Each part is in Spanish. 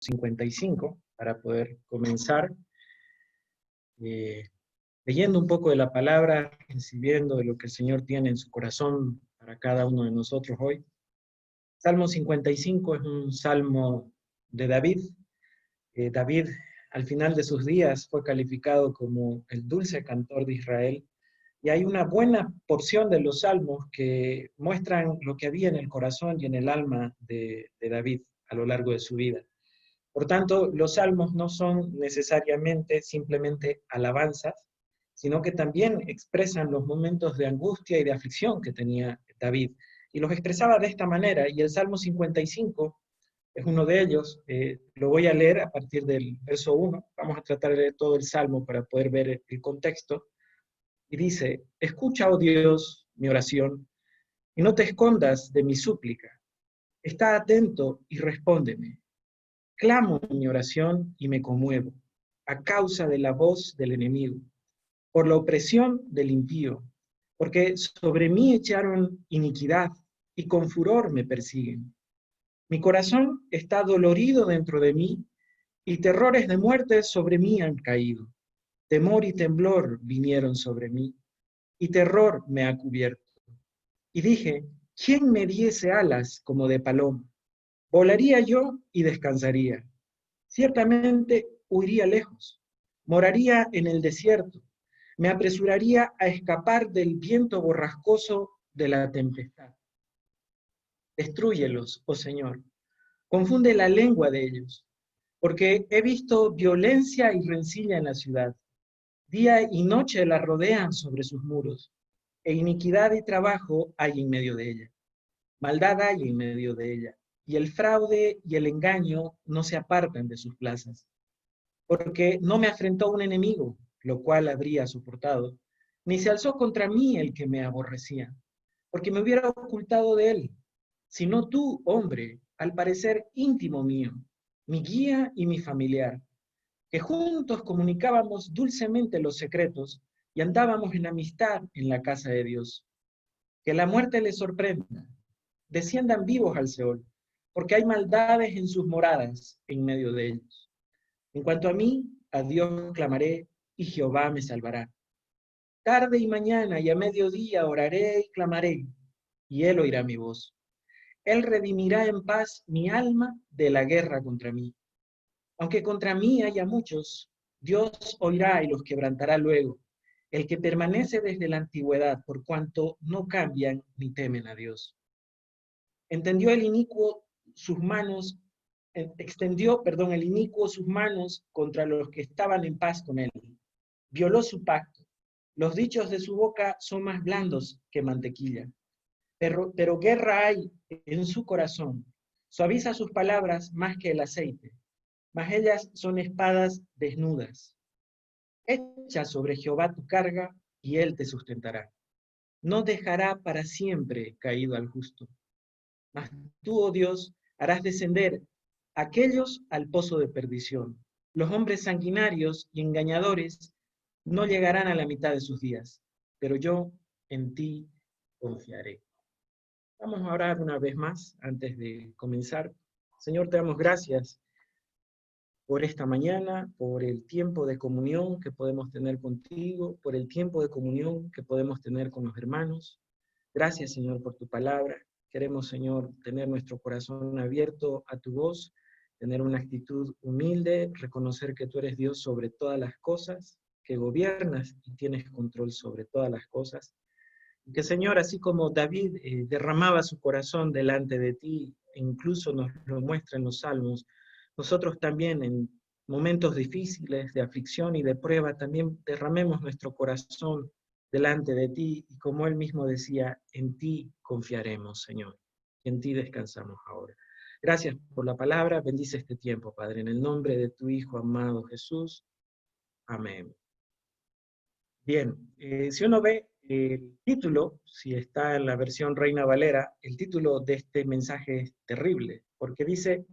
55 para poder comenzar leyendo un poco de la palabra, recibiendo de lo que el Señor tiene en su corazón para cada uno de nosotros hoy. Salmo 55 es un salmo de David. David, al final de sus días, fue calificado como el dulce cantor de Israel. Y hay una buena porción de los salmos que muestran lo que había en el corazón y en el alma de David a lo largo de su vida. Por tanto, los salmos no son necesariamente simplemente alabanzas, sino que también expresan los momentos de angustia y de aflicción que tenía David. Y los expresaba de esta manera, y el Salmo 55 es uno de ellos. Lo voy a leer a partir del verso 1. Vamos a tratar de leer todo el Salmo para poder ver el contexto. Y dice: escucha, oh Dios, mi oración, y no te escondas de mi súplica. Está atento y respóndeme. Clamo en mi oración y me conmuevo, a causa de la voz del enemigo, por la opresión del impío, porque sobre mí echaron iniquidad y con furor me persiguen. Mi corazón está dolorido dentro de mí y terrores de muerte sobre mí han caído. Temor y temblor vinieron sobre mí y terror me ha cubierto. Y dije: ¿quién me diese alas como de paloma? Volaría yo y descansaría. Ciertamente huiría lejos, moraría en el desierto, me apresuraría a escapar del viento borrascoso de la tempestad. Destrúyelos, oh Señor, confunde la lengua de ellos, porque he visto violencia y rencilla en la ciudad. Día y noche la rodean sobre sus muros, e iniquidad y trabajo hay en medio de ella. Maldad hay en medio de ella, y el fraude y el engaño no se apartan de sus plazas. Porque no me afrentó un enemigo, lo cual habría soportado, ni se alzó contra mí el que me aborrecía, porque me hubiera ocultado de él, sino tú, hombre, al parecer íntimo mío, mi guía y mi familiar, que juntos comunicábamos dulcemente los secretos y andábamos en amistad en la casa de Dios. Que la muerte les sorprenda, desciendan vivos al Seol, porque hay maldades en sus moradas en medio de ellos. En cuanto a mí, a Dios clamaré y Jehová me salvará. Tarde y mañana y a mediodía oraré y clamaré, y él oirá mi voz. Él redimirá en paz mi alma de la guerra contra mí. Aunque contra mí haya muchos, Dios oirá y los quebrantará luego. El que permanece desde la antigüedad, por cuanto no cambian ni temen a Dios. Entendió el inicuo sus manos extendió, el inicuo sus manos contra los que estaban en paz con él. Violó su pacto. Los dichos de su boca son más blandos que mantequilla. Pero guerra hay en su corazón. Suaviza sus palabras más que el aceite. Mas ellas son espadas desnudas. Echa sobre Jehová tu carga y él te sustentará. No dejará para siempre caído al justo. Mas tú, oh Dios, harás descender aquellos al pozo de perdición. Los hombres sanguinarios y engañadores no llegarán a la mitad de sus días, pero yo en ti confiaré. Vamos a orar una vez más antes de comenzar. Señor, te damos gracias por esta mañana, por el tiempo de comunión que podemos tener contigo, por el tiempo de comunión que podemos tener con los hermanos. Gracias, Señor, por tu palabra. Queremos, Señor, tener nuestro corazón abierto a tu voz, tener una actitud humilde, reconocer que tú eres Dios sobre todas las cosas, que gobiernas y tienes control sobre todas las cosas. Y que, Señor, así como David derramaba su corazón delante de ti, e incluso nos lo muestra en los Salmos, nosotros también en momentos difíciles de aflicción y de prueba, también derramemos nuestro corazón delante de ti, y como él mismo decía, en ti confiaremos, Señor, en ti descansamos ahora. Gracias por la palabra, bendice este tiempo, Padre, en el nombre de tu Hijo amado Jesús. Amén. Bien, si uno ve el título, si está en la versión Reina Valera, el título de este mensaje es terrible, porque dice: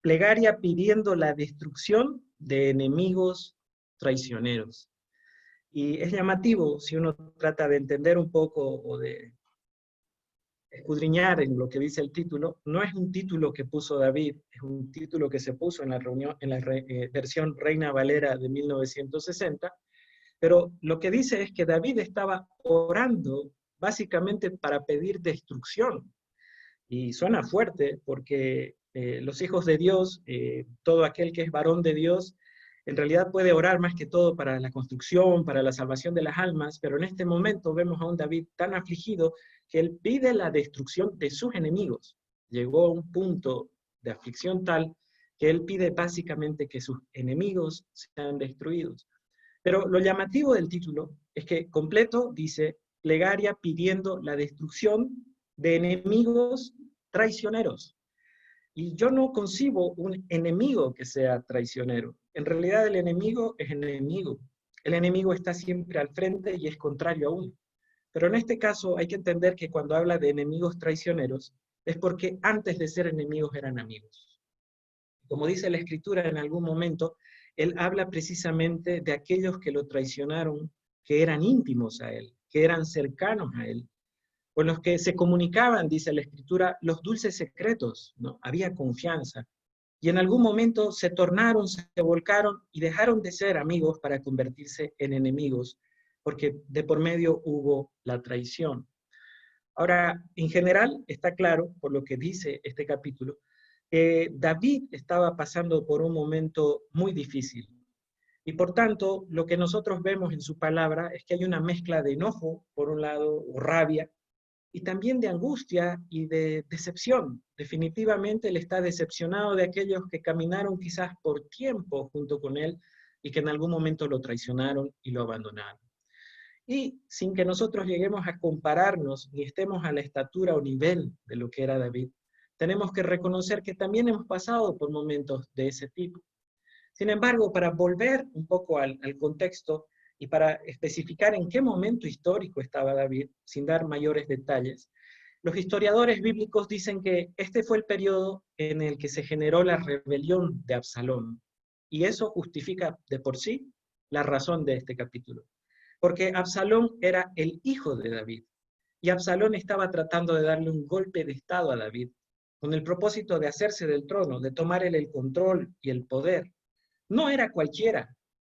plegaria pidiendo la destrucción de enemigos traicioneros. Y es llamativo si uno trata de entender un poco o de escudriñar en lo que dice el título, no es un título que puso David, es un título que se puso en la reunión, en la versión Reina Valera de 1960, pero lo que dice es que David estaba orando básicamente para pedir destrucción. Y suena fuerte porque los hijos de Dios, todo aquel que es varón de Dios, en realidad puede orar más que todo para la construcción, para la salvación de las almas, pero en este momento vemos a un David tan afligido que él pide la destrucción de sus enemigos. Llegó a un punto de aflicción tal que él pide básicamente que sus enemigos sean destruidos. Pero lo llamativo del título es que completo dice plegaria pidiendo la destrucción de enemigos traicioneros. Y yo no concibo un enemigo que sea traicionero. En realidad el enemigo es enemigo. El enemigo está siempre al frente y es contrario a uno. Pero en este caso hay que entender que cuando habla de enemigos traicioneros es porque antes de ser enemigos eran amigos. Como dice la Escritura en algún momento, él habla precisamente de aquellos que lo traicionaron, que eran íntimos a él, que eran cercanos a él, con los que se comunicaban, dice la Escritura, los dulces secretos, ¿no? Había confianza. Y en algún momento se tornaron, se volcaron y dejaron de ser amigos para convertirse en enemigos, porque de por medio hubo la traición. Ahora, en general, está claro, por lo que dice este capítulo, que David estaba pasando por un momento muy difícil. Y por tanto, lo que nosotros vemos en su palabra es que hay una mezcla de enojo, por un lado, o rabia, y también de angustia y de decepción. Definitivamente él está decepcionado de aquellos que caminaron quizás por tiempo junto con él y que en algún momento lo traicionaron y lo abandonaron. Y sin que nosotros lleguemos a compararnos ni estemos a la estatura o nivel de lo que era David, tenemos que reconocer que también hemos pasado por momentos de ese tipo. Sin embargo, para volver un poco al contexto y para especificar en qué momento histórico estaba David, sin dar mayores detalles, los historiadores bíblicos dicen que este fue el periodo en el que se generó la rebelión de Absalón. Y eso justifica de por sí la razón de este capítulo. Porque Absalón era el hijo de David. Y Absalón estaba tratando de darle un golpe de estado a David, con el propósito de hacerse del trono, de tomar él el control y el poder. No era cualquiera.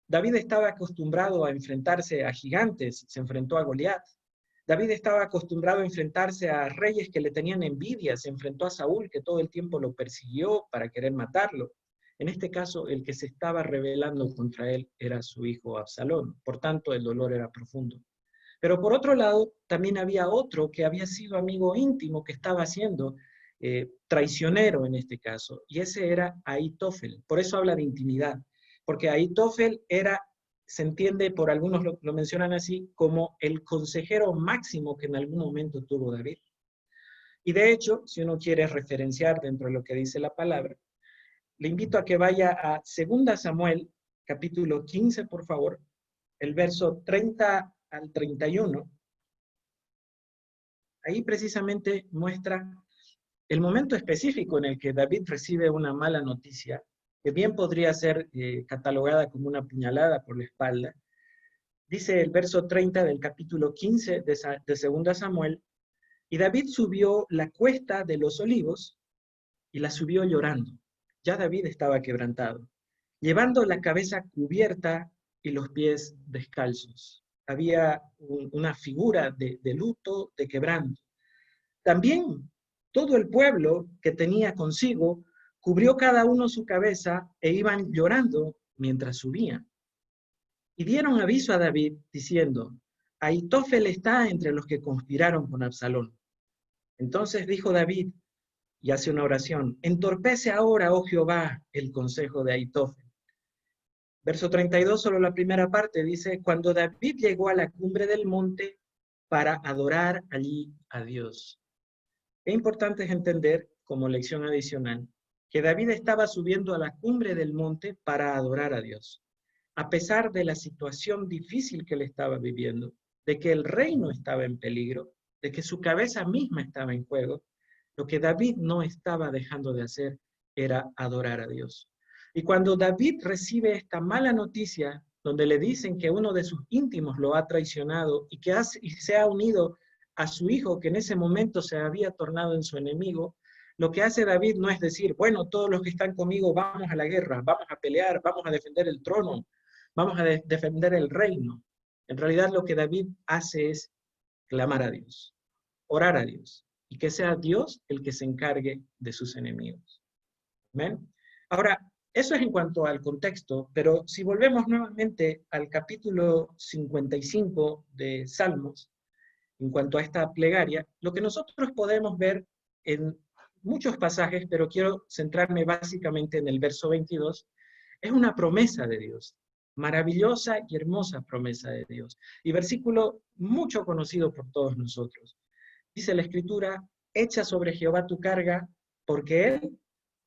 David estaba acostumbrado a enfrentarse a gigantes, se enfrentó a Goliat. David estaba acostumbrado a enfrentarse a reyes que le tenían envidia, se enfrentó a Saúl, que todo el tiempo lo persiguió para querer matarlo. En este caso, el que se estaba rebelando contra él era su hijo Absalón, por tanto el dolor era profundo. Pero por otro lado, también había otro que había sido amigo íntimo, que estaba siendo traicionero en este caso, y ese era Ahitofel. Por eso habla de intimidad, porque Ahitofel era, se entiende, por algunos lo mencionan así, como el consejero máximo que en algún momento tuvo David. Y de hecho, si uno quiere referenciar dentro de lo que dice la palabra, le invito a que vaya a 2 Samuel, capítulo 15, por favor, el verso 30 al 31. Ahí precisamente muestra el momento específico en el que David recibe una mala noticia, que bien podría ser catalogada como una puñalada por la espalda. Dice el verso 30 del capítulo 15 de 2 Samuel, y David subió la cuesta de los olivos y la subió llorando. Ya David estaba quebrantado, llevando la cabeza cubierta y los pies descalzos. Había una figura de luto, de quebranto. También todo el pueblo que tenía consigo cubrió cada uno su cabeza e iban llorando mientras subían. Y dieron aviso a David diciendo, Ahitofel está entre los que conspiraron con Absalón. Entonces dijo David, y hace una oración, entorpece ahora, oh Jehová, el consejo de Ahitofel. Verso 32, solo la primera parte, dice, cuando David llegó a la cumbre del monte para adorar allí a Dios. Es importante entender, como lección adicional, que David estaba subiendo a la cumbre del monte para adorar a Dios. A pesar de la situación difícil que él estaba viviendo, de que el reino estaba en peligro, de que su cabeza misma estaba en juego, lo que David no estaba dejando de hacer era adorar a Dios. Y cuando David recibe esta mala noticia, donde le dicen que uno de sus íntimos lo ha traicionado y que se ha unido a su hijo, que en ese momento se había tornado en su enemigo, lo que hace David no es decir, bueno, todos los que están conmigo vamos a la guerra, vamos a pelear, vamos a defender el trono, vamos a defender el reino. En realidad lo que David hace es clamar a Dios, orar a Dios, y que sea Dios el que se encargue de sus enemigos. ¿Amén? Ahora, eso es en cuanto al contexto, pero si volvemos nuevamente al capítulo 55 de Salmos, en cuanto a esta plegaria, lo que nosotros podemos ver en muchos pasajes, pero quiero centrarme básicamente en el verso 22, es una promesa de Dios, maravillosa y hermosa promesa de Dios, y versículo mucho conocido por todos nosotros. Dice la Escritura, echa sobre Jehová tu carga, porque Él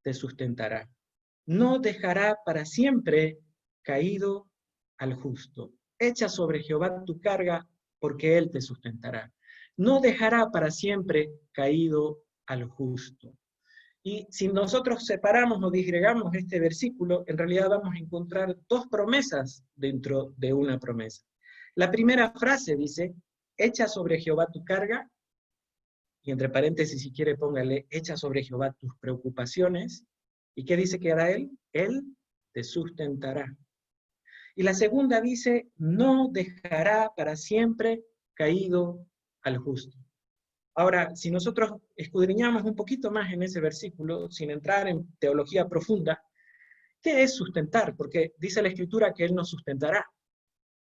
te sustentará. No dejará para siempre caído al justo. Echa sobre Jehová tu carga, porque Él te sustentará. No dejará para siempre caído al justo. Y si nosotros separamos o disgregamos este versículo, en realidad vamos a encontrar dos promesas dentro de una promesa. La primera frase dice, echa sobre Jehová tu carga, y entre paréntesis, si quiere, póngale, echa sobre Jehová tus preocupaciones. ¿Y qué dice que hará Él? Él te sustentará. Y la segunda dice, no dejará para siempre caído al justo. Ahora, si nosotros escudriñamos un poquito más en ese versículo, sin entrar en teología profunda, ¿qué es sustentar? Porque dice la Escritura que Él nos sustentará.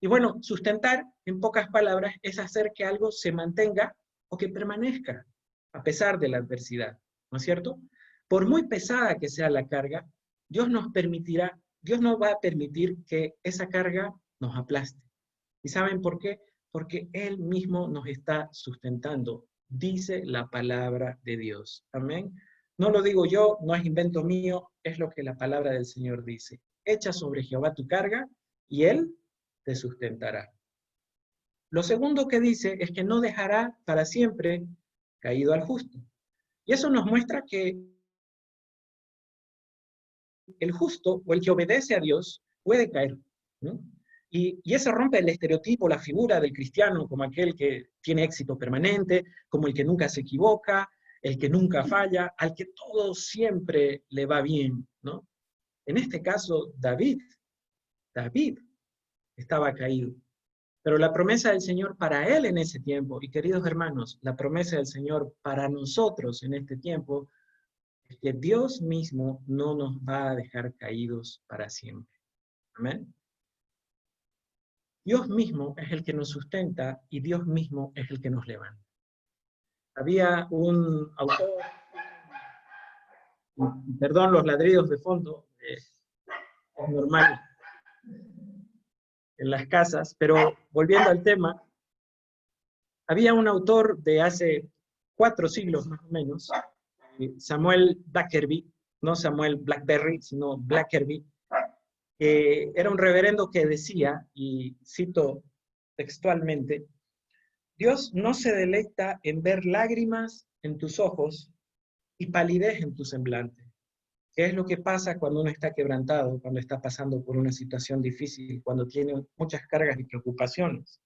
Y bueno, sustentar, en pocas palabras, es hacer que algo se mantenga o que permanezca, a pesar de la adversidad, ¿no es cierto? Por muy pesada que sea la carga, Dios nos va a permitir que esa carga nos aplaste. ¿Y saben por qué? Porque Él mismo nos está sustentando, dice la palabra de Dios. Amén. No lo digo yo, no es invento mío, es lo que la palabra del Señor dice. Echa sobre Jehová tu carga y Él te sustentará. Lo segundo que dice es que no dejará para siempre caído al justo. Y eso nos muestra que el justo o el que obedece a Dios puede caer, ¿no? Y eso rompe el estereotipo, la figura del cristiano como aquel que tiene éxito permanente, como el que nunca se equivoca, el que nunca falla, al que todo siempre le va bien, ¿no? En este caso, David estaba caído. Pero la promesa del Señor para él en ese tiempo, y queridos hermanos, la promesa del Señor para nosotros en este tiempo, es que Dios mismo no nos va a dejar caídos para siempre. Amén. Dios mismo es el que nos sustenta y Dios mismo es el que nos levanta. Había un autor, perdón los ladridos de fondo, es normal en las casas, pero volviendo al tema, había un autor de hace 4 siglos más o menos, Samuel Blackerby, no Samuel Blackberry, sino Blackerby, era un reverendo que decía, y cito textualmente, Dios no se deleita en ver lágrimas en tus ojos y palidez en tu semblante. ¿Qué es lo que pasa cuando uno está quebrantado, cuando está pasando por una situación difícil, cuando tiene muchas cargas y preocupaciones?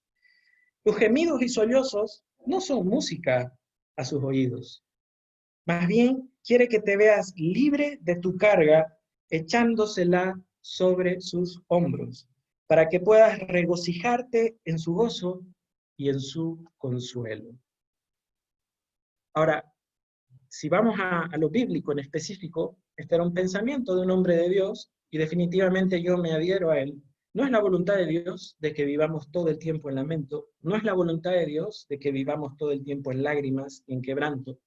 Tus gemidos y sollozos no son música a sus oídos. Más bien, quiere que te veas libre de tu carga, echándosela sobre sus hombros, para que puedas regocijarte en su gozo y en su consuelo. Ahora, si vamos a lo bíblico en específico, este era un pensamiento de un hombre de Dios, y definitivamente yo me adhiero a él. No es la voluntad de Dios de que vivamos todo el tiempo en lamento, no es la voluntad de Dios de que vivamos todo el tiempo en lágrimas y en quebranto.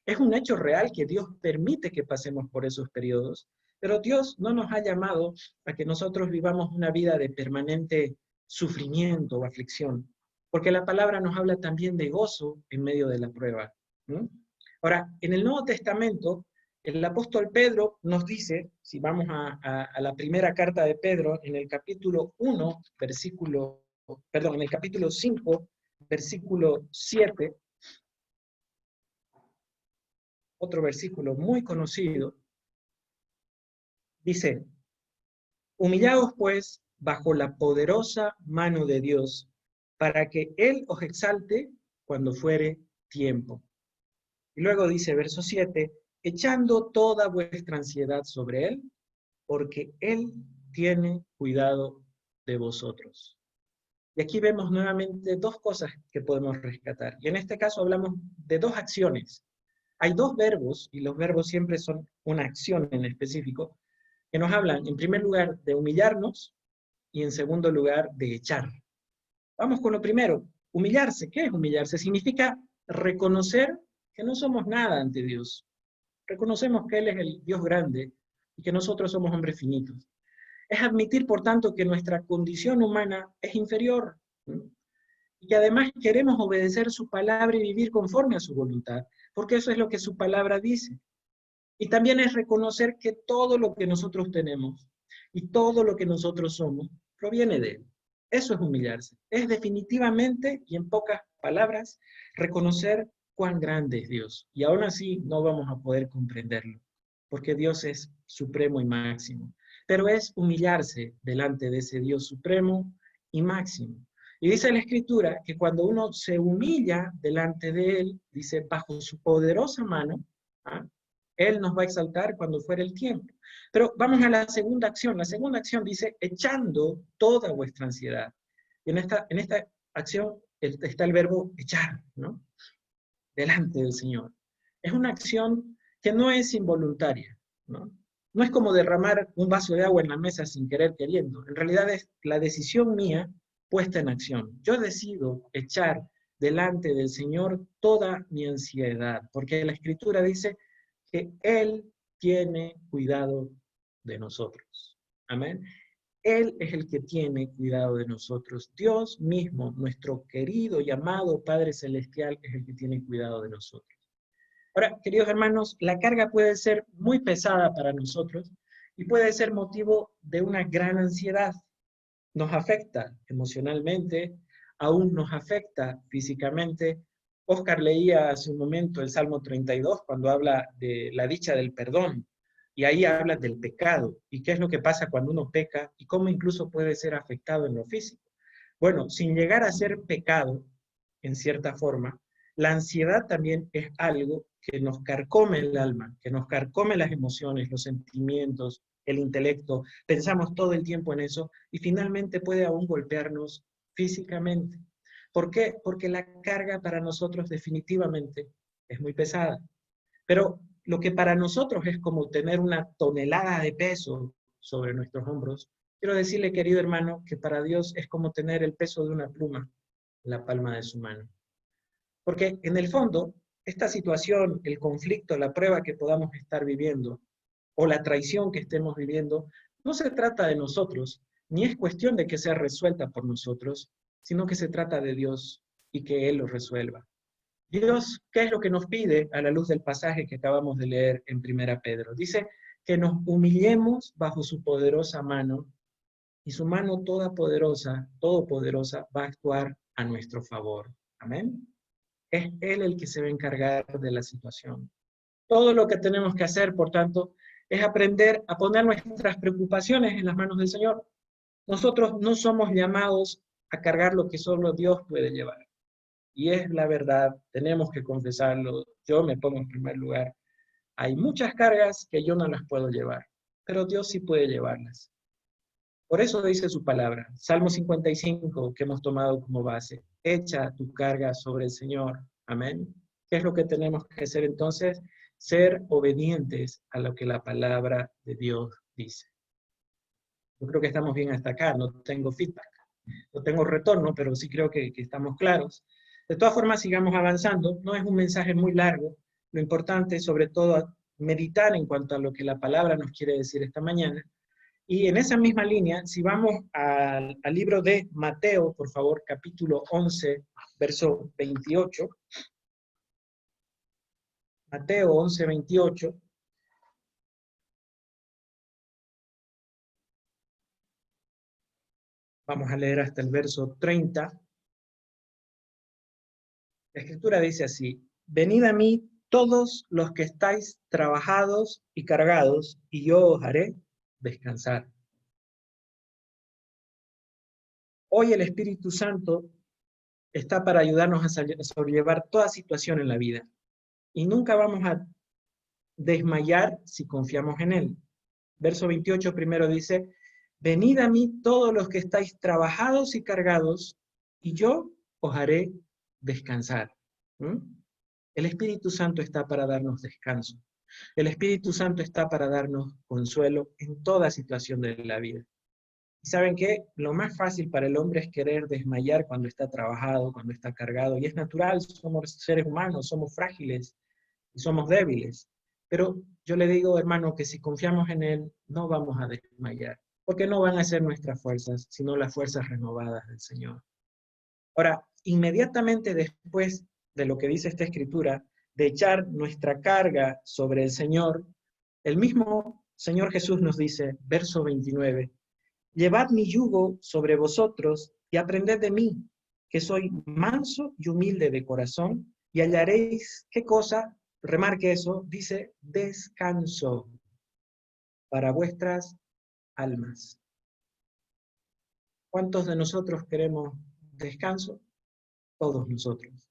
Es un hecho real que Dios permite que pasemos por esos periodos, pero Dios no nos ha llamado a que nosotros vivamos una vida de permanente sufrimiento o aflicción, porque la palabra nos habla también de gozo en medio de la prueba, ¿no? Ahora, en el Nuevo Testamento, el apóstol Pedro nos dice, si vamos a la primera carta de Pedro, en el capítulo 1, en el capítulo 5, versículo 7, otro versículo muy conocido, dice, humillaos pues bajo la poderosa mano de Dios, para que Él os exalte cuando fuere tiempo. Y luego dice, verso 7, echando toda vuestra ansiedad sobre Él, porque Él tiene cuidado de vosotros. Y aquí vemos nuevamente dos cosas que podemos rescatar. Y en este caso hablamos de dos acciones. Hay dos verbos, y los verbos siempre son una acción en específico, que nos hablan, en primer lugar, de humillarnos y en segundo lugar, de echar. Vamos con lo primero. Humillarse. ¿Qué es humillarse? Significa reconocer que no somos nada ante Dios. Reconocemos que Él es el Dios grande y que nosotros somos hombres finitos. Es admitir, por tanto, que nuestra condición humana es inferior, ¿no? Y que además queremos obedecer su palabra y vivir conforme a su voluntad, porque eso es lo que su palabra dice. Y también es reconocer que todo lo que nosotros tenemos y todo lo que nosotros somos proviene de Él. Eso es humillarse. Es definitivamente, y en pocas palabras, reconocer cuán grande es Dios. Y aún así no vamos a poder comprenderlo, porque Dios es supremo y máximo. Pero es humillarse delante de ese Dios supremo y máximo. Y dice la Escritura que cuando uno se humilla delante de Él, dice, bajo su poderosa mano, ¿ah?, Él nos va a exaltar cuando fuere el tiempo. Pero vamos a la segunda acción. La segunda acción dice, echando toda vuestra ansiedad. Y en esta acción está el verbo echar, ¿no? Delante del Señor. Es una acción que no es involuntaria, ¿no? No es como derramar un vaso de agua en la mesa sin querer queriendo. En realidad es la decisión mía puesta en acción. Yo decido echar delante del Señor toda mi ansiedad, porque la Escritura dice que Él tiene cuidado de nosotros. Amén. Él es el que tiene cuidado de nosotros. Dios mismo, nuestro querido y amado Padre Celestial, es el que tiene cuidado de nosotros. Ahora, queridos hermanos, la carga puede ser muy pesada para nosotros y puede ser motivo de una gran ansiedad. Nos afecta emocionalmente, aún nos afecta físicamente. Oscar leía hace un momento el Salmo 32 cuando habla de la dicha del perdón, y ahí habla del pecado, y qué es lo que pasa cuando uno peca, y cómo incluso puede ser afectado en lo físico. Bueno, sin llegar a ser pecado, en cierta forma, la ansiedad también es algo que nos carcome el alma, que nos carcome las emociones, los sentimientos, el intelecto, pensamos todo el tiempo en eso y finalmente puede aún golpearnos físicamente. ¿Por qué? Porque la carga para nosotros definitivamente es muy pesada. Pero lo que para nosotros es como tener una tonelada de peso sobre nuestros hombros, quiero decirle, querido hermano, que para Dios es como tener el peso de una pluma en la palma de su mano. Porque en el fondo, esta situación, el conflicto, la prueba que podamos estar viviendo, o la traición que estemos viviendo, no se trata de nosotros, ni es cuestión de que sea resuelta por nosotros, sino que se trata de Dios y que Él lo resuelva. Dios, ¿qué es lo que nos pide a la luz del pasaje que acabamos de leer en 1 Pedro? Dice que nos humillemos bajo su poderosa mano, y su mano todopoderosa, va a actuar a nuestro favor. Amén. Es Él el que se va a encargar de la situación. Todo lo que tenemos que hacer, por tanto, es aprender a poner nuestras preocupaciones en las manos del Señor. Nosotros no somos llamados a cargar lo que solo Dios puede llevar. Y es la verdad, tenemos que confesarlo. Yo me pongo en primer lugar. Hay muchas cargas que yo no las puedo llevar, pero Dios sí puede llevarlas. Por eso dice su palabra, Salmo 55, que hemos tomado como base, echa tu carga sobre el Señor. Amén. ¿Qué es lo que tenemos que hacer entonces? Ser obedientes a lo que la palabra de Dios dice. Yo creo que estamos bien hasta acá, no tengo feedback, no tengo retorno, pero sí creo que estamos claros. De todas formas, sigamos avanzando. No es un mensaje muy largo. Lo importante es, sobre todo, meditar en cuanto a lo que la palabra nos quiere decir esta mañana. Y en esa misma línea, si vamos al libro de Mateo, por favor, capítulo 11, verso 28. Mateo 11, 28. Vamos a leer hasta el verso 30. La Escritura dice así: venid a mí todos los que estáis trabajados y cargados, y yo os haré descansar. Hoy el Espíritu Santo está para ayudarnos a sobrellevar toda situación en la vida. Y nunca vamos a desmayar si confiamos en Él. Verso 28 primero dice, venid a mí todos los que estáis trabajados y cargados, y yo os haré descansar. ¿Mm? El Espíritu Santo está para darnos descanso. El Espíritu Santo está para darnos consuelo en toda situación de la vida. ¿Y saben qué? Lo más fácil para el hombre es querer desmayar cuando está trabajado, cuando está cargado, y es natural, somos seres humanos, somos frágiles y somos débiles. Pero yo le digo, hermano, que si confiamos en Él, no vamos a desmayar, porque no van a ser nuestras fuerzas, sino las fuerzas renovadas del Señor. Ahora, inmediatamente después de lo que dice esta escritura, de echar nuestra carga sobre el Señor, el mismo Señor Jesús nos dice, verso 29, llevad mi yugo sobre vosotros y aprended de mí, que soy manso y humilde de corazón, y hallaréis, ¿qué cosa? Remarque eso, dice, descanso para vuestras almas. ¿Cuántos de nosotros queremos descanso? Todos nosotros.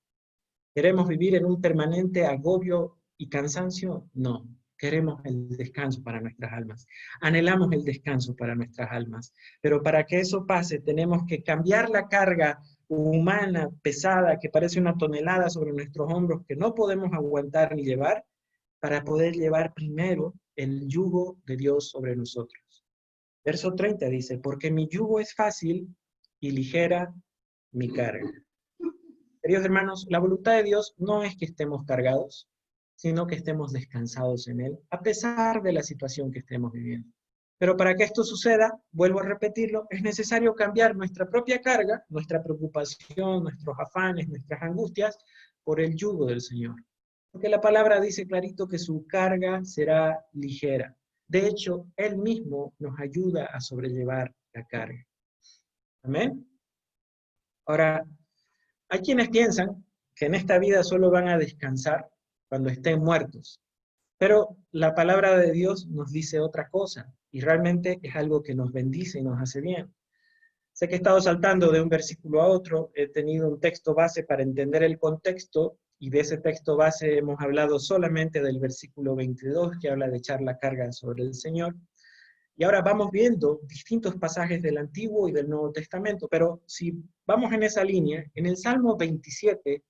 ¿Queremos vivir en un permanente agobio y cansancio? No. Queremos el descanso para nuestras almas. Anhelamos el descanso para nuestras almas. Pero para que eso pase, tenemos que cambiar la carga humana, pesada, que parece una tonelada sobre nuestros hombros, que no podemos aguantar ni llevar, para poder llevar primero el yugo de Dios sobre nosotros. Verso 30 dice, porque mi yugo es fácil y ligera mi carga. Queridos hermanos, la voluntad de Dios no es que estemos cargados, sino que estemos descansados en Él, a pesar de la situación que estemos viviendo. Pero para que esto suceda, vuelvo a repetirlo, es necesario cambiar nuestra propia carga, nuestra preocupación, nuestros afanes, nuestras angustias, por el yugo del Señor. Porque la palabra dice clarito que su carga será ligera. De hecho, Él mismo nos ayuda a sobrellevar la carga. Amén. Ahora, hay quienes piensan que en esta vida solo van a descansar cuando estén muertos, pero la palabra de Dios nos dice otra cosa, y realmente es algo que nos bendice y nos hace bien. Sé que he estado saltando de un versículo a otro, he tenido un texto base para entender el contexto, y de ese texto base hemos hablado solamente del versículo 22, que habla de echar la carga sobre el Señor. Y ahora vamos viendo distintos pasajes del Antiguo y del Nuevo Testamento, pero si vamos en esa línea, en el Salmo 27,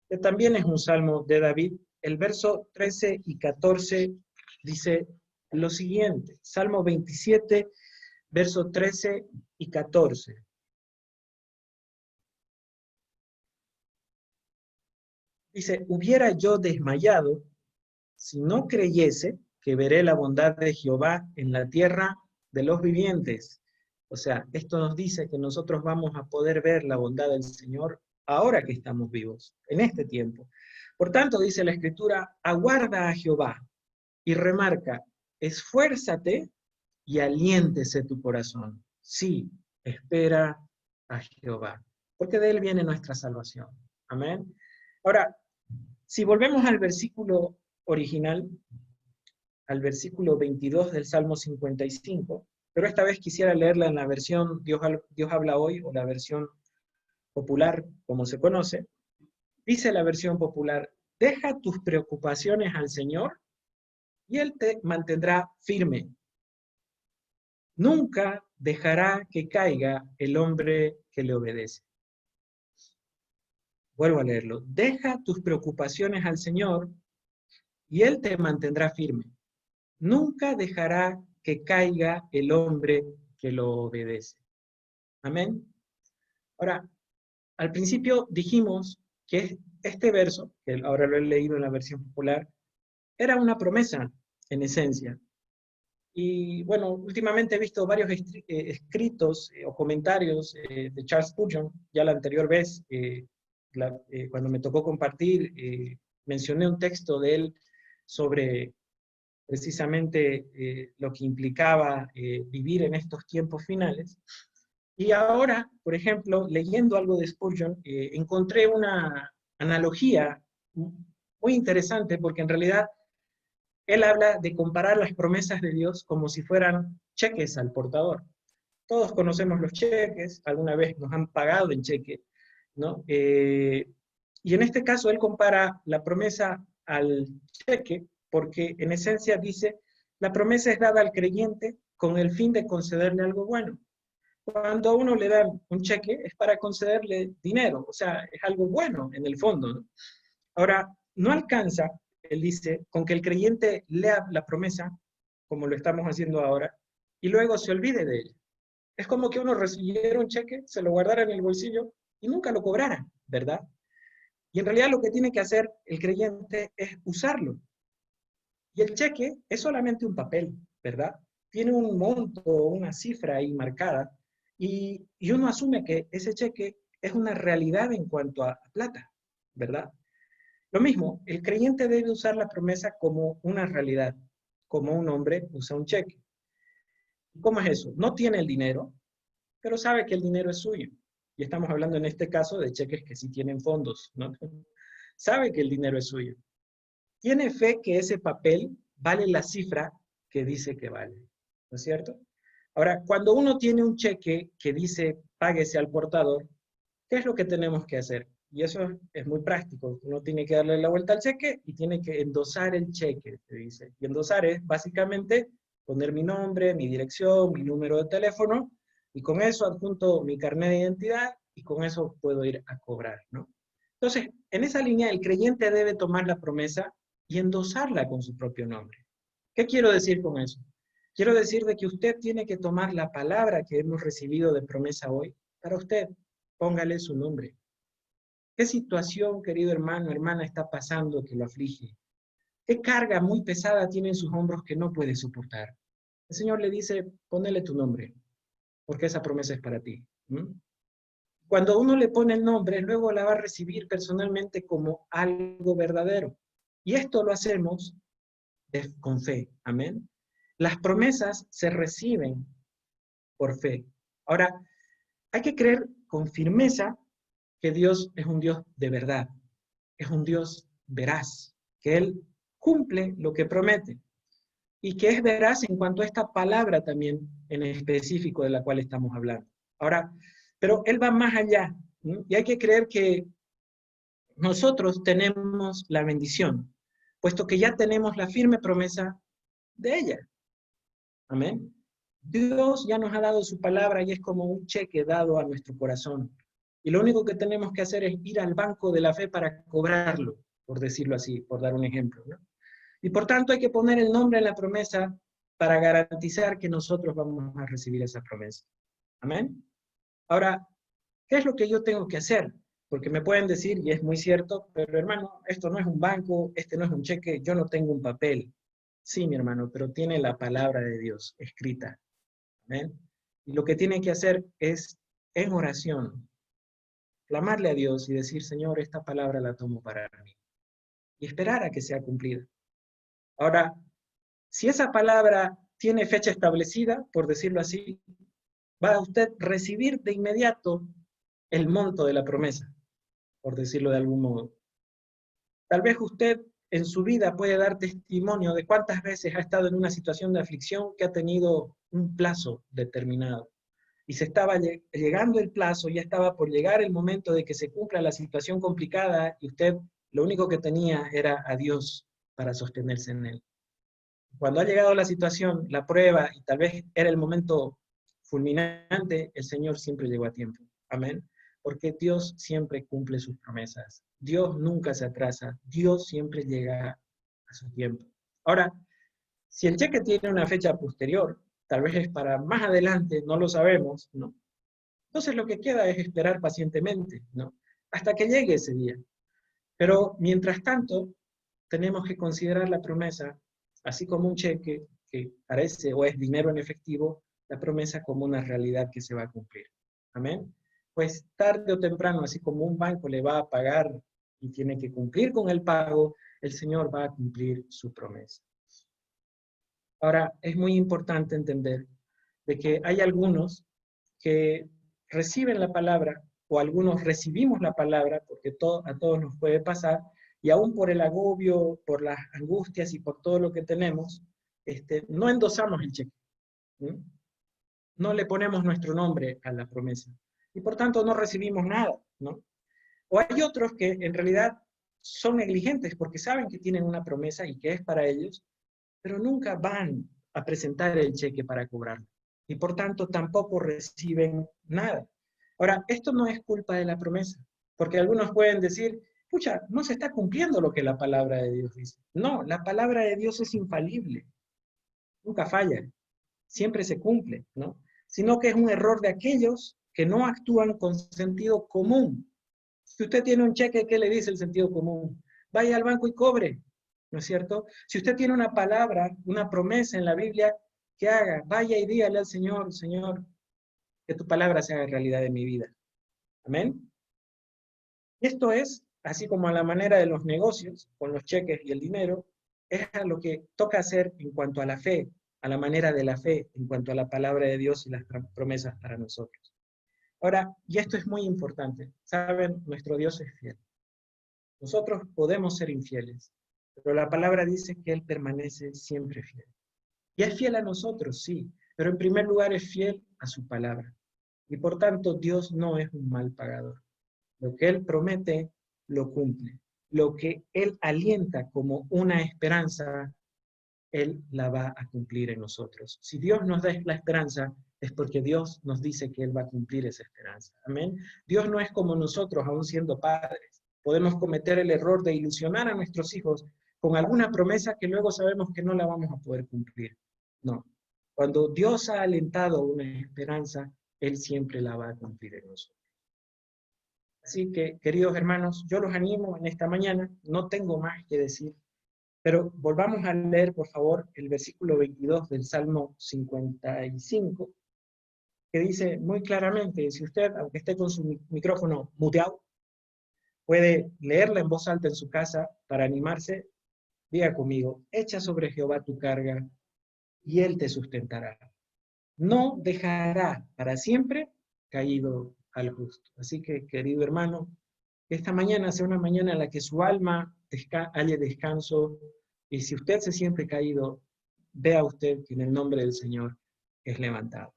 que también es un salmo de David, el verso 13 y 14 dice lo siguiente, Salmo 27, verso 13 y 14. Dice, hubiera yo desmayado si no creyese que veré la bondad de Jehová en la tierra de los vivientes. O sea, esto nos dice que nosotros vamos a poder ver la bondad del Señor ahora que estamos vivos, en este tiempo. Por tanto, dice la Escritura, aguarda a Jehová y remarca, esfuérzate y aliéntese tu corazón. Sí, espera a Jehová, porque de él viene nuestra salvación. Amén. Ahora, si volvemos al versículo original, al versículo 22 del Salmo 55, pero esta vez quisiera leerla en la versión Dios habla hoy, o la versión popular, como se conoce. Dice la versión popular, deja tus preocupaciones al Señor y Él te mantendrá firme. Nunca dejará que caiga el hombre que le obedece. Vuelvo a leerlo. Deja tus preocupaciones al Señor y Él te mantendrá firme. Nunca dejará que caiga el hombre que lo obedece. Amén. Ahora, al principio dijimos que este verso, que ahora lo he leído en la versión popular, era una promesa en esencia. Y bueno, últimamente he visto varios escritos o comentarios de Charles Spurgeon, ya la anterior vez, cuando me tocó compartir, mencioné un texto de él sobre precisamente lo que implicaba vivir en estos tiempos finales. Y ahora, por ejemplo, leyendo algo de Spurgeon, encontré una analogía muy interesante, porque en realidad él habla de comparar las promesas de Dios como si fueran cheques al portador. Todos conocemos los cheques, alguna vez nos han pagado en cheque, ¿no? Y en este caso él compara la promesa al cheque, porque en esencia dice, la promesa es dada al creyente con el fin de concederle algo bueno. Cuando a uno le dan un cheque es para concederle dinero, o sea, es algo bueno en el fondo, ¿no? Ahora, no alcanza, él dice, con que el creyente lea la promesa, como lo estamos haciendo ahora, y luego se olvide de ella. Es como que uno recibiera un cheque, se lo guardara en el bolsillo y nunca lo cobrara, ¿verdad? Y en realidad lo que tiene que hacer el creyente es usarlo. Y el cheque es solamente un papel, ¿verdad? Tiene un monto, una cifra ahí marcada, y uno asume que ese cheque es una realidad en cuanto a plata, ¿verdad? Lo mismo, el creyente debe usar la promesa como una realidad, como un hombre usa un cheque. ¿Cómo es eso? No tiene el dinero, pero sabe que el dinero es suyo. Y estamos hablando en este caso de cheques que sí tienen fondos, ¿no? Sabe que el dinero es suyo. Tiene fe que ese papel vale la cifra que dice que vale, ¿no es cierto? Ahora, cuando uno tiene un cheque que dice páguese al portador, ¿qué es lo que tenemos que hacer? Y eso es muy práctico. Uno tiene que darle la vuelta al cheque y tiene que endosar el cheque, se dice. Y endosar es básicamente poner mi nombre, mi dirección, mi número de teléfono, y con eso adjunto mi carnet de identidad y con eso puedo ir a cobrar, ¿no? Entonces, en esa línea, el creyente debe tomar la promesa y endosarla con su propio nombre. ¿Qué quiero decir con eso? Quiero decir de que usted tiene que tomar la palabra que hemos recibido de promesa hoy para usted. Póngale su nombre. ¿Qué situación, querido hermano, hermana, está pasando que lo aflige? ¿Qué carga muy pesada tiene en sus hombros que no puede soportar? El Señor le dice, ponele tu nombre, porque esa promesa es para ti. ¿Mm? Cuando uno le pone el nombre, luego la va a recibir personalmente como algo verdadero. Y esto lo hacemos con fe. Amén. Las promesas se reciben por fe. Ahora, hay que creer con firmeza que Dios es un Dios de verdad, es un Dios veraz, que Él cumple lo que promete y que es veraz en cuanto a esta palabra también en específico de la cual estamos hablando. Ahora, pero Él va más allá, ¿sí? Y hay que creer que nosotros tenemos la bendición, puesto que ya tenemos la firme promesa de ella. Amén. Dios ya nos ha dado su palabra y es como un cheque dado a nuestro corazón. Y lo único que tenemos que hacer es ir al banco de la fe para cobrarlo, por decirlo así, por dar un ejemplo, ¿no? Y por tanto hay que poner el nombre en la promesa para garantizar que nosotros vamos a recibir esa promesa. Amén. Ahora, ¿qué es lo que yo tengo que hacer? Porque me pueden decir, y es muy cierto, pero hermano, esto no es un banco, este no es un cheque, yo no tengo un papel. Sí, mi hermano, pero tiene la palabra de Dios escrita. Amén. Y lo que tiene que hacer es, en oración, clamarle a Dios y decir, Señor, esta palabra la tomo para mí. Y esperar a que sea cumplida. Ahora, si esa palabra tiene fecha establecida, por decirlo así, va a usted recibir de inmediato el monto de la promesa, por decirlo de algún modo. Tal vez usted en su vida puede dar testimonio de cuántas veces ha estado en una situación de aflicción que ha tenido un plazo determinado. Y se estaba llegando el plazo, ya estaba por llegar el momento de que se cumpla la situación complicada y usted lo único que tenía era a Dios para sostenerse en él. Cuando ha llegado la situación, la prueba, y tal vez era el momento fulminante, el Señor siempre llegó a tiempo. Amén. Porque Dios siempre cumple sus promesas. Dios nunca se atrasa. Dios siempre llega a su tiempo. Ahora, si el cheque tiene una fecha posterior, tal vez es para más adelante, no lo sabemos, ¿no? Entonces lo que queda es esperar pacientemente, ¿no? Hasta que llegue ese día. Pero mientras tanto, tenemos que considerar la promesa, así como un cheque que parece o es dinero en efectivo, la promesa como una realidad que se va a cumplir. Amén. Pues tarde o temprano, así como un banco le va a pagar y tiene que cumplir con el pago, el Señor va a cumplir su promesa. Ahora, es muy importante entender de que hay algunos que reciben la palabra, o algunos recibimos la palabra, porque a todos nos puede pasar, y aún por el agobio, por las angustias y por todo lo que tenemos, no endosamos el cheque, ¿sí? No le ponemos nuestro nombre a la promesa, y por tanto no recibimos nada, ¿no? O hay otros que en realidad son negligentes porque saben que tienen una promesa y que es para ellos, pero nunca van a presentar el cheque para cobrarlo. Y por tanto tampoco reciben nada. Ahora, esto no es culpa de la promesa, porque algunos pueden decir, pucha, no se está cumpliendo lo que la palabra de Dios dice. No, la palabra de Dios es infalible, nunca falla, siempre se cumple, ¿no? Sino que es un error de aquellos que no actúan con sentido común. Si usted tiene un cheque, ¿qué le dice el sentido común? Vaya al banco y cobre, ¿no es cierto? Si usted tiene una palabra, una promesa en la Biblia, ¿qué haga? Vaya y dígale al Señor, Señor, que tu palabra se haga realidad en mi vida. Amén. Esto es, así como a la manera de los negocios, con los cheques y el dinero, es a lo que toca hacer en cuanto a la fe, a la manera de la fe, en cuanto a la palabra de Dios y las promesas para nosotros. Ahora, y esto es muy importante, saben, nuestro Dios es fiel. Nosotros podemos ser infieles, pero la palabra dice que Él permanece siempre fiel. Y es fiel a nosotros, sí, pero en primer lugar es fiel a su palabra. Y por tanto, Dios no es un mal pagador. Lo que Él promete, lo cumple. Lo que Él alienta como una esperanza, Él la va a cumplir en nosotros. Si Dios nos da la esperanza, es porque Dios nos dice que Él va a cumplir esa esperanza. Amén. Dios no es como nosotros, aún siendo padres. Podemos cometer el error de ilusionar a nuestros hijos con alguna promesa que luego sabemos que no la vamos a poder cumplir. No. Cuando Dios ha alentado una esperanza, Él siempre la va a cumplir en nosotros. Así que, queridos hermanos, yo los animo en esta mañana, no tengo más que decir, pero volvamos a leer, por favor, el versículo 22 del Salmo 55, que dice muy claramente, si usted, aunque esté con su micrófono muteado, puede leerla en voz alta en su casa para animarse, diga conmigo, echa sobre Jehová tu carga y Él te sustentará. No dejará para siempre caído al justo. Así que, querido hermano, que esta mañana sea una mañana en la que su alma haya descanso, y si usted se siente caído, vea usted que en el nombre del Señor es levantado.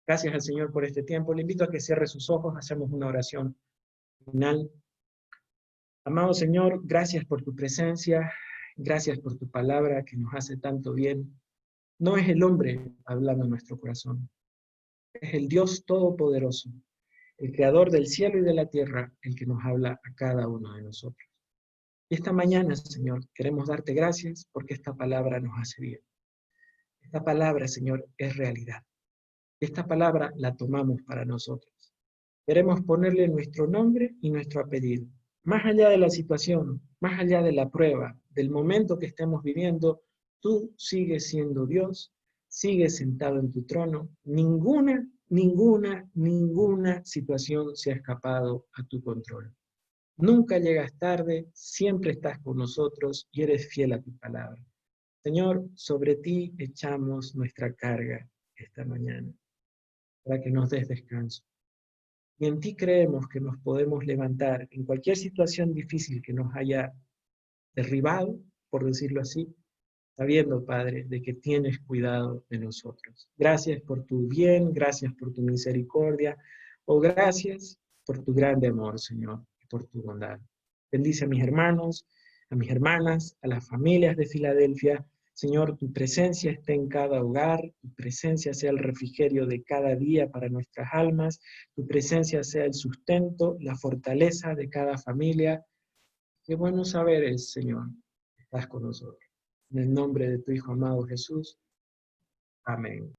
Gracias al Señor por este tiempo. Le invito a que cierre sus ojos, hacemos una oración final. Amado Señor, gracias por tu presencia, gracias por tu palabra que nos hace tanto bien. No es el hombre hablando en nuestro corazón, es el Dios Todopoderoso, el Creador del cielo y de la tierra, el que nos habla a cada uno de nosotros. Y esta mañana, Señor, queremos darte gracias porque esta palabra nos hace bien. Esta palabra, Señor, es realidad. Esta palabra la tomamos para nosotros. Queremos ponerle nuestro nombre y nuestro apellido. Más allá de la situación, más allá de la prueba, del momento que estemos viviendo, tú sigues siendo Dios, sigues sentado en tu trono. Ninguna situación se ha escapado a tu control. Nunca llegas tarde, siempre estás con nosotros y eres fiel a tu palabra. Señor, sobre ti echamos nuestra carga esta mañana, para que nos des descanso. Y en ti creemos que nos podemos levantar en cualquier situación difícil que nos haya derribado, por decirlo así, sabiendo, Padre, de que tienes cuidado de nosotros. Gracias por tu bien, gracias por tu misericordia, o gracias por tu grande amor, Señor, y por tu bondad. Bendice a mis hermanos, a mis hermanas, a las familias de Filadelfia. Señor, tu presencia esté en cada hogar, tu presencia sea el refrigerio de cada día para nuestras almas, tu presencia sea el sustento, la fortaleza de cada familia. Qué bueno saber es, Señor, que estás con nosotros. En el nombre de tu Hijo amado Jesús. Amén.